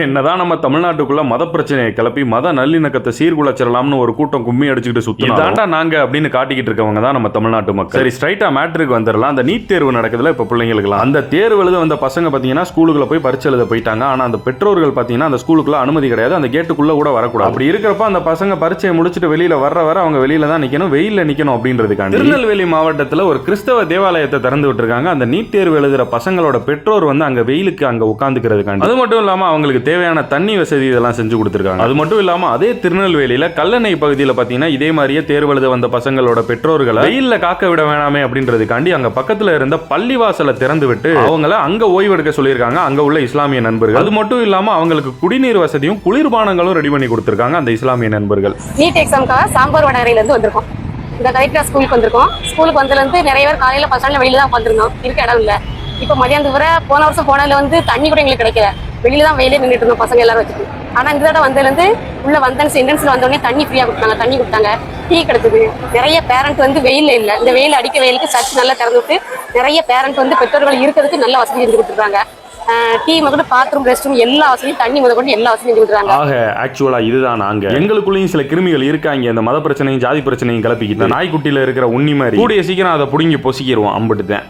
என்னதான் நம்ம தமிழ்நாட்டுக்குள்ள மத பிரச்சனையை கிளப்பி மத நல்லிணக்கத்தை சீர்குலைச்சிடலாம்னு ஒரு கூட்டம் கும்மி அடிச்சுக்கிட்டு சுத்தி தாண்டா நாங்க அப்படின்னு காட்டிக்கிட்டு இருக்கவங்க தான் நம்ம தமிழ்நாட்டு மக்கள். சரி, ஸ்ட்ரைட்டா மேட்ருக்கு வந்துடலாம். அந்த நீட் தேர்வு நடக்குதுல இப்ப பிள்ளைங்களுக்குலாம், அந்த தேர்வு எழுத வந்த பசங்க பாத்தீங்கன்னா ஸ்கூலுக்குள்ள போய் பரிட்சை எழுத போயிட்டாங்க. ஆனா அந்த பெற்றோர்கள் பாத்தீங்கன்னா அந்த ஸ்கூலுக்குள்ள அனுமதி கிடையாது, அந்த கேட்டுக்குள்ள கூட வரக்கூடாது. அப்படி இருக்கிறப்ப அந்த பசங்க பரிட்சையை முடிச்சுட்டு வெளியில வர அவங்க வெளியில தான் நிக்கணும், வெயில்ல நிக்கணும் அப்படின்றதுக்காண்டி திருநெல்வேலி மாவட்டத்தில் ஒரு கிறிஸ்தவ தேவாலயத்தை திறந்து விட்டுருக்காங்க. அந்த நீட் தேர்வு எழுதுற பசங்களோட பெற்றோர் வந்து அங்க வெயிலுக்கு அங்க உட்காந்துக்கிறதுக்காண்டி. அது மட்டும் இல்லாம அவங்களுக்கு தேவையான தண்ணி வசதி இதெல்லாம் செஞ்சு கொடுத்திருக்காங்க. அது மட்டும் இல்லாம அதே திருநெல்வேலியில கல்லணை பகுதியில் பாத்தீங்கன்னா இதே மாதிரியே தேர்வு எழுத வந்த பசங்களோட பெற்றோர்களை வெயில்ல காக்க விட வேணாமே அப்படின்றதுக்காண்டி அங்க பக்கத்துல இருந்த பள்ளிவாசலை திறந்து விட்டு அவங்கள அங்க ஓய்வெடுக்க சொல்லியிருக்காங்க அங்க உள்ள இஸ்லாமிய நண்பர்கள். அது மட்டும் இல்லாம அவங்களுக்கு குடிநீர் வசதியும் குளிர்பானங்களும் ரெடி பண்ணி கொடுத்திருக்காங்க அந்த இஸ்லாமிய நண்பர்கள். நீட் எக்ஸாமுக்காக சாம்பார் வடகரையில இருந்து வந்திருக்கோம். இந்த கலெக்டர் ஸ்கூலுக்கு வந்திருக்கோம். ஸ்கூலுக்கு வந்ததுலேருந்து நிறைய பேர் காலையில் பஸ் ஸ்டாண்டில் வெளியில தான் உட்காந்துருந்தோம், இருக்க இடம் இல்லை. இப்போ மதியானத்துக்கு வர போன வருஷம் போனதுல வந்து தண்ணி கூட எங்களுக்கு கிடைக்கல, வெளியில தான் வெயிலே நின்றுட்டு இருந்தோம் பசங்க எல்லாரும் வச்சுட்டு. ஆனால் இந்த தடவை வந்ததுலேருந்து உள்ள என்ட்ரன்ஸ்ல வந்தோடனே தண்ணி ஃப்ரீயாக கொடுத்தாங்க, தண்ணி கொடுத்தாங்க, டீ கிடைச்சது. நிறைய பேரண்ட் வந்து வெயில் இல்லை, இந்த வெயில் அடிக்க வெயிலுக்கு சர்ச் நல்லா திறந்து விட்டு நிறைய பேரண்ட் வந்து பெற்றோர்கள் இருக்கிறதுக்கு நல்ல வசதி செஞ்சு கொடுத்துருக்காங்க. டீ முதல்ல பாத்ரூம் ரெஸ்ட் ரூம் எல்லா வசதியும் தண்ணி முதல் எல்லா வசதியும் கொடுக்குறாங்க. ஆக ஆக்சுவலா இதுதான் நாங்க எங்களுக்குள்ளேயும் சில கிருமிகள் இருக்காங்க, இந்த மத பிரச்சனையும் ஜாதி பிரச்சனையும் கிளப்பிக்கிட்டு நாய்க்குட்டியில இருக்கிற உண்ணி மாதிரி கூடிய சீக்கிரம் அதை புடுங்கி பொசிக்கிடுவோம் அம்பிட்டுதான்.